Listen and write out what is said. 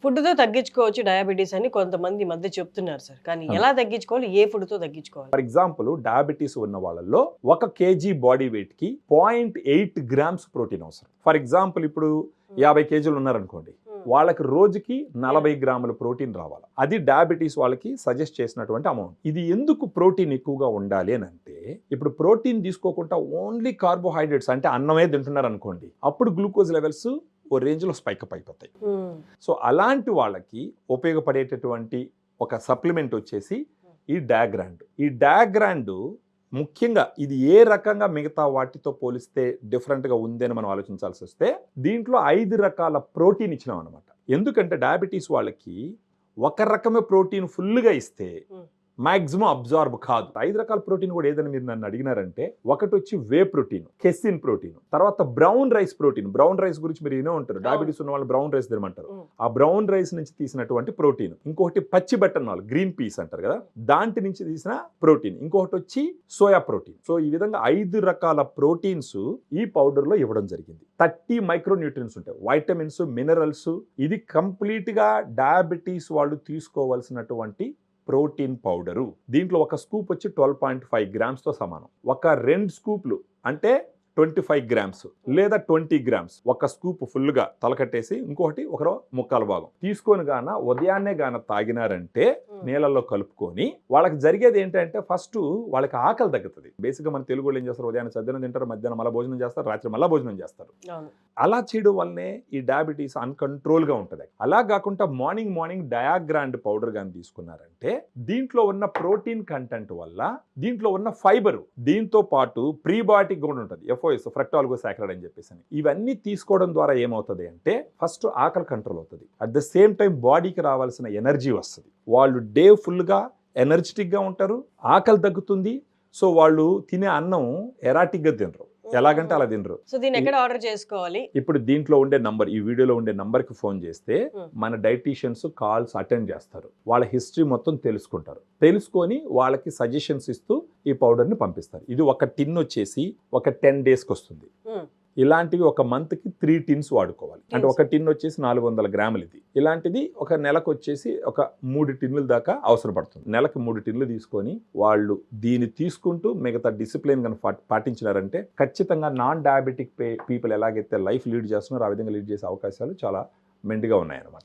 ఫుడ్‌తో తగ్గించుకోవచ్చు డయాబెటిస్ అని కొంతమంది ఈ మధ్య చెప్తున్నారు సార్. కానీ అవును. ఎలా తగ్గించుకోవాలి? ఏ ఫుడ్‌తో తగ్గించుకోవాలి? ఫర్ ఎగ్జాంపుల్ డయాబెటీస్ ఉన్న వాళ్ళలో 1 కేజీ బాడీ వెయిట్‌కి 0.8 గ్రామ్స్ ప్రోటీన్ అవసరం. ఫర్ ఎగ్జాంపుల్ ఇప్పుడు 50 కేజీలు ఉన్నారనుకోండి. వాళ్ళకి రోజుకి 40 గ్రాముల ప్రోటీన్ రావాలి. అది డయాబెటీస్ వాళ్ళకి సజెస్ట్ చేసినటువంటి అమౌంట్. ఇది ఎందుకు ప్రోటీన్ ఎక్కువగా ఉండాలి అని అంటే, ఇప్పుడు ప్రోటీన్ తీసుకోకుండా ఓన్లీ కార్బోహైడ్రేట్స్ అంటే అన్నమే తింటున్నారు అనుకోండి, అప్పుడు గ్లూకోజ్ లెవెల్స్ ఓ రేంజ్లో స్పైకప్ అయిపోతాయి. సో అలాంటి వాళ్ళకి ఉపయోగపడేటటువంటి ఒక సప్లిమెంట్ వచ్చేసి ఈ డయాగ్రాండ్. ఈ డయాగ్రాండ్ ముఖ్యంగా ఇది ఏ రకంగా మిగతా వాటితో పోలిస్తే డిఫరెంట్గా ఉంది అని మనం ఆలోచించాల్సి వస్తే, దీంట్లో 5 రకాల ప్రోటీన్ ఇచ్చినాం అనమాట. ఎందుకంటే డయాబెటీస్ వాళ్ళకి ఒక రకమే ప్రోటీన్ ఫుల్గా ఇస్తే మాక్సిమం అబ్జార్బ్ కాదు. 5 రకాల ప్రోటీన్ కూడా ఏదని మీరు నన్ను అడిగినారంటే, ఒకటి వచ్చి వే ప్రోటీన్, కెసిన్ ప్రోటీన్, తర్వాత brown rice protein. Brown rice గురించి మీరు వినే ఉంటారు, డయాబెటీస్ ఉన్న వాళ్ళు బ్రౌన్ రైస్ తినమంటారు. ఆ బ్రౌన్ రైస్ నుంచి తీసినటువంటి ప్రోటీన్. ఇంకొకటి పచ్చి బఠానీలు, గ్రీన్ పీస్ అంటారు కదా, దాంట్ నుంచి తీసిన ప్రోటీన్. ఇంకొకటి వచ్చి సోయా ప్రోటీన్. సో ఈ విధంగా 5 రకాల ప్రోటీన్స్ ఈ పౌడర్ లో ఇవ్వడం జరిగింది. 30 మైక్రోన్యూట్రియన్స్ ఉంటాయి, వైటమిన్స్, మినరల్స్. ఇది కంప్లీట్ గా డయాబెటీస్ వాళ్ళు తీసుకోవాల్సినటువంటి ప్రోటీన్ పౌడరు. దీంట్లో ఒక స్కూప్ వచ్చి 12.5 గ్రామ్స్తో సమానం. ఒక 2 స్కూప్లు అంటే 25 గ్రామ్స్ లేదా 20 గ్రామ్స్ ఒక స్కూప్ ఫుల్గా తలకట్టేసి, ఇంకొకటి ఒక ముక్కాల భాగం తీసుకొని గాన ఉదయాన్నే గాన తాగినారంటే, నీళ్ళల్లో కలుపుకొని, వాళ్ళకి జరిగేది ఏంటంటే ఫస్ట్ వాళ్ళకి ఆకలి తగ్గుతుంది. బేసిక్గా మన తెలుగు వాళ్ళు ఏం చేస్తారు, ఉదయాన్నే సద్దినం తింటారు, మధ్యాహ్నం మళ్ళీ భోజనం చేస్తారు, రాత్రి మళ్ళీ భోజనం చేస్తారు. అలా చేయడం వల్లనే ఈ డయాబెటీస్ అన్కంట్రోల్గా ఉంటుంది. అలా కాకుండా మార్నింగ్ డయాగ్రాండ్ పౌడర్ కానీ తీసుకున్నారంటే, దీంట్లో ఉన్న ప్రోటీన్ కంటెంట్ వల్ల దీంట్లో ఉన్న ఫైబర్, దీంతో పాటు ప్రీబయాటిక్ కూడా ఉంటుంది, ఎఫ్ఓఎస్, ఫ్రక్టాల్గోసాకరైడ్ అని చెప్పేసి. ఇవన్నీ తీసుకోవడం ద్వారా ఏమవుతుంది అంటే, ఫస్ట్ ఆకలి కంట్రోల్ అవుతుంది, అట్ ద సేమ్ టైం బాడీకి రావాల్సిన ఎనర్జీ వస్తుంది. వాళ్ళు డే ఫుల్గా ఎనర్జెటిక్గా ఉంటారు, ఆకలి తగ్గుతుంది. సో వాళ్ళు తినే అన్నం ఎరాటిక్గా తినరు, ఎలాగంటే అలా తినరు. సో దీన్ని ఎక్కడ ఆర్డర్ చేసుకోవాలి? ఇప్పుడు దీంట్లో ఉండే నంబర్, ఈ వీడియోలో ఉండే నంబర్కి ఫోన్ చేస్తే మన డైటీషియన్స్ కాల్స్ అటెండ్ చేస్తారు. వాళ్ళ హిస్టరీ మొత్తం తెలుసుకుంటారు. తెలుసుకొని వాళ్ళకి సజెషన్స్ ఇస్తూ ఈ పౌడర్ని పంపిస్తారు. ఇది ఒక టిన్ వచ్చేసి ఒక 10 డేస్కి వస్తుంది. ఇలాంటివి ఒక మంత్కి 3 టిన్స్ వాడుకోవాలి. అంటే ఒక టిన్ వచ్చేసి 400 గ్రాములు. ఇది ఇలాంటిది ఒక నెలకు వచ్చేసి ఒక 3 టిన్నుల దాకా అవసరం పడుతుంది. నెలకు 3 టిన్నులు తీసుకొని వాళ్ళు దీన్ని తీసుకుంటూ మిగతా డిసిప్లిన్ కనుక పాటించినారంటే, ఖచ్చితంగా నాన్ డయాబెటిక్ పీపుల్ ఎలాగైతే లైఫ్ లీడ్ చేస్తున్నారో ఆ విధంగా లీడ్ చేసే అవకాశాలు చాలా మెండుగా ఉన్నాయన్నమాట.